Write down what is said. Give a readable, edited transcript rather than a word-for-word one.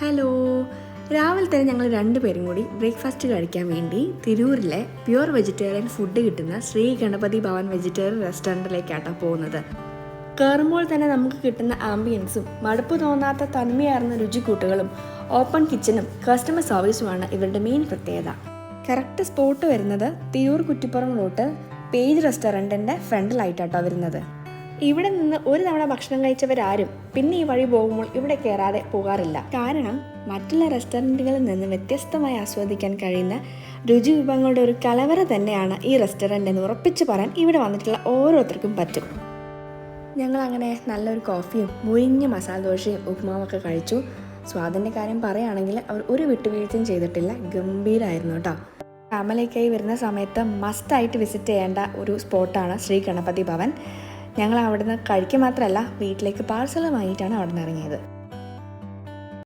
Hello, രാവിലെ തന്നെ ഞങ്ങൾ രണ്ടുപേരും കൂടി ബ്രേക്ക്ഫാസ്റ്റ് കഴിക്കാൻ വേണ്ടി തിരൂരിലെ പ്യുവർ വെജിറ്റേറിയൻ ഫുഡ് കിട്ടുന്ന ശ്രീ ഗണപതി ഭവൻ വെജിറ്റേറിയൻ റെസ്റ്റോറൻറ്റിലേക്കാട്ടോ പോകുന്നത്. കയറുമ്പോൾ തന്നെ നമുക്ക് കിട്ടുന്ന ആംബിയൻസും മടുപ്പ് തോന്നാത്ത തന്മയാർന്ന രുചിക്കൂട്ടുകളും ഓപ്പൺ കിച്ചണും കസ്റ്റമർ സർവീസുമാണ് ഇവരുടെ മെയിൻ പ്രത്യേകത. കറക്റ്റ് സ്പോട്ട് വരുന്നത് തിരൂർ കുറ്റിപ്പുറം റോട്ട് പേജ് റെസ്റ്റോറൻറ്റിൻ്റെ ഫ്രണ്ടിലായിട്ടാട്ടോ വരുന്നത്. ഇവിടെ നിന്ന് ഒരു തവണ ഭക്ഷണം കഴിച്ചവരാരും പിന്നെ ഈ വഴി പോകുമ്പോൾ ഇവിടെ കയറാതെ പോകാറില്ല. കാരണം മറ്റുള്ള റെസ്റ്റോറൻറ്റുകളിൽ നിന്ന് വ്യത്യസ്തമായി ആസ്വദിക്കാൻ കഴിയുന്ന രുചി വിഭവങ്ങളുടെ ഒരു കലവറ തന്നെയാണ് ഈ റെസ്റ്റോറൻറ്റ് എന്ന് ഉറപ്പിച്ച് പറയാൻ ഇവിടെ വന്നിട്ടുള്ള ഓരോരുത്തർക്കും പറ്റും. ഞങ്ങളങ്ങനെ നല്ലൊരു കോഫിയും മുരിഞ്ഞ മസാല ദോശയും ഉപ്പുമാവൊക്കെ കഴിച്ചു. സ്വാദിൻ്റെ കാര്യം പറയുകയാണെങ്കിൽ അവർ ഒരു വിട്ടുവീഴ്ചയും ചെയ്തിട്ടില്ല, ഗംഭീരമായിരുന്നു കേട്ടോ. ഫാമിലിക്കായി വരുന്ന സമയത്ത് മസ്റ്റായിട്ട് വിസിറ്റ് ചെയ്യേണ്ട ഒരു സ്പോട്ടാണ് ശ്രീ ഗണപതി ഭവൻ. ഞങ്ങൾ അവിടുന്ന് കഴിക്കുക മാത്രമല്ല വീട്ടിലേക്ക് പാഴ്സൽ വാങ്ങിയിട്ടാണ് അവിടെ നിന്ന് ഇറങ്ങിയത്.